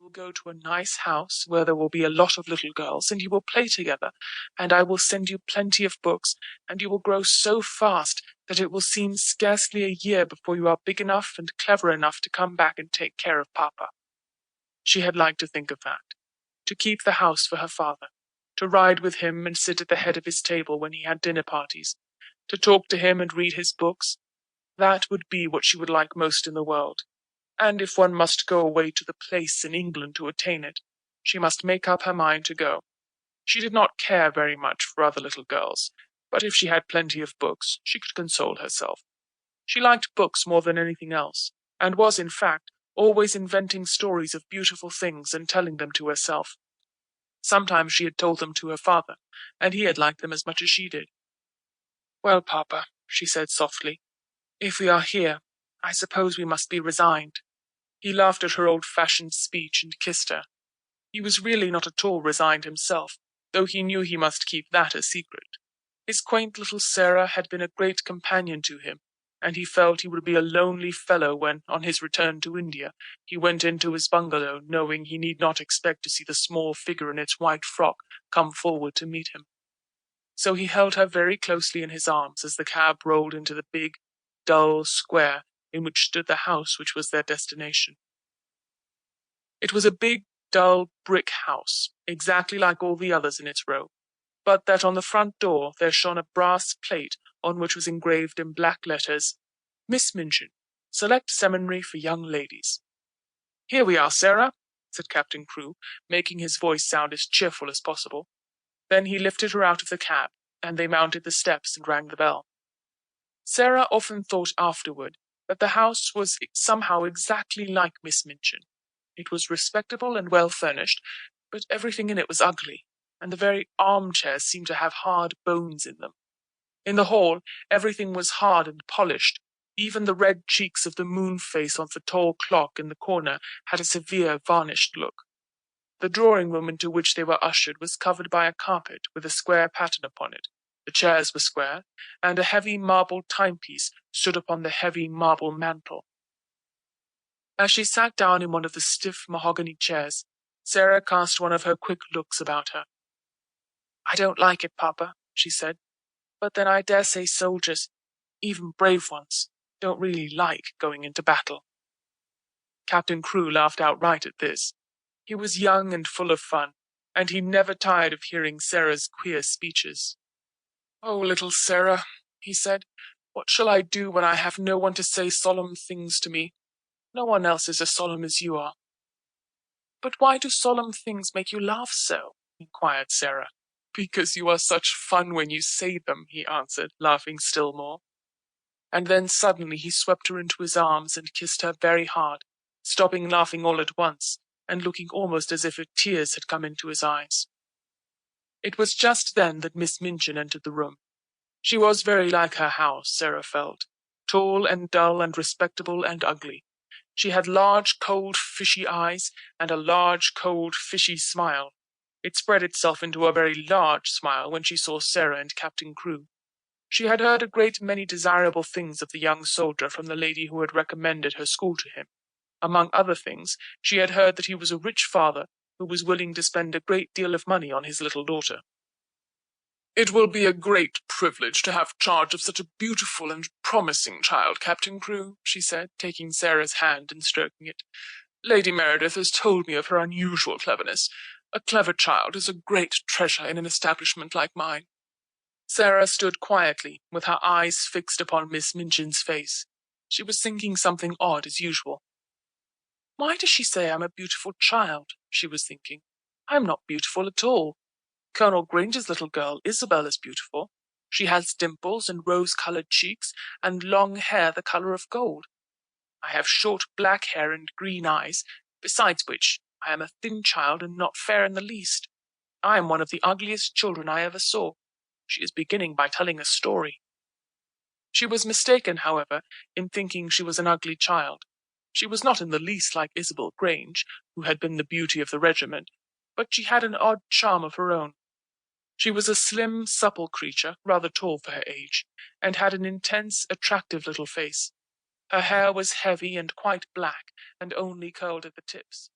will go to a nice house where there will be a lot of little girls, and you will play together, and I will send you plenty of books, and you will grow so fast that it will seem scarcely a year before you are big enough and clever enough to come back and take care of Papa. She had liked to think of that, to keep the house for her father, to ride with him and sit at the head of his table when he had dinner parties, to talk to him and read his books. That would be what she would like most in the world. And if one must go away to the place in England to attain it, she must make up her mind to go. She did not care very much for other little girls, but if she had plenty of books, she could console herself. She liked books more than anything else, and was, in fact, always inventing stories of beautiful things and telling them to herself. Sometimes she had told them to her father, and he had liked them as much as she did. "Well, Papa," she said softly, "if we are here, I suppose we must be resigned." He laughed at her old-fashioned speech and kissed her. He was really not at all resigned himself, though he knew he must keep that a secret. His quaint little Sara had been a great companion to him, and he felt he would be a lonely fellow when, on his return to India, he went into his bungalow, knowing he need not expect to see the small figure in its white frock come forward to meet him. So he held her very closely in his arms as the cab rolled into the big, dull square in which stood the house which was their destination. It was a big, dull brick house, exactly like all the others in its row, but that on the front door there shone a brass plate on which was engraved in black letters, "Miss Minchin, Select Seminary for Young Ladies." "Here we are, Sara," said Captain Crewe, making his voice sound as cheerful as possible. Then he lifted her out of the cab, and they mounted the steps and rang the bell. Sara often thought afterward that the house was somehow exactly like Miss Minchin. It was respectable and well furnished, but everything in it was ugly, and the very armchairs seemed to have hard bones in them. In the hall, everything was hard and polished. Even the red cheeks of the moon face on the tall clock in the corner had a severe, varnished look. The drawing-room into which they were ushered was covered by a carpet with a square pattern upon it. The chairs were square, and a heavy marble timepiece stood upon the heavy marble mantel. As she sat down in one of the stiff mahogany chairs, Sara cast one of her quick looks about her. "I don't like it, Papa," she said, "but then I dare say soldiers, even brave ones, don't really like going into battle." Captain Crewe laughed outright at this. He was young and full of fun, and he never tired of hearing Sara's queer speeches. "Oh, little Sara," he said, "what shall I do when I have no one to say solemn things to me? No one else is as solemn as you are." "But why do solemn things make you laugh so?" inquired Sara. "Because you are such fun when you say them," he answered, laughing still more. And then suddenly he swept her into his arms and kissed her very hard, stopping laughing all at once, and looking almost as if tears had come into his eyes. It was just then that Miss Minchin entered the room. She was very like her house, Sara felt, tall and dull and respectable and ugly. She had large, cold, fishy eyes, and a large, cold, fishy smile. It spread itself into a very large smile when she saw Sara and Captain Crewe. She had heard a great many desirable things of the young soldier from the lady who had recommended her school to him. Among other things, she had heard that he was a rich father who was willing to spend a great deal of money on his little daughter. "It will be a great privilege to have charge of such a beautiful and promising child, Captain Crewe," she said, taking Sara's hand and stroking it. "Lady Meredith has told me of her unusual cleverness. A clever child is a great treasure in an establishment like mine." Sara stood quietly, with her eyes fixed upon Miss Minchin's face. She was thinking something odd as usual. "Why does she say I'm a beautiful child?" she was thinking. "I am not beautiful at all. Colonel Granger's little girl, Isabel, is beautiful. She has dimples and rose-coloured cheeks and long hair the colour of gold. I have short black hair and green eyes, besides which I am a thin child and not fair in the least. I am one of the ugliest children I ever saw. She is beginning by telling a story." She was mistaken, however, in thinking she was an ugly child. She was not in the least like Isabel Grange, who had been the beauty of the regiment, but she had an odd charm of her own. She was a slim, supple creature, rather tall for her age, and had an intense, attractive little face. Her hair was heavy and quite black, and only curled at the tips.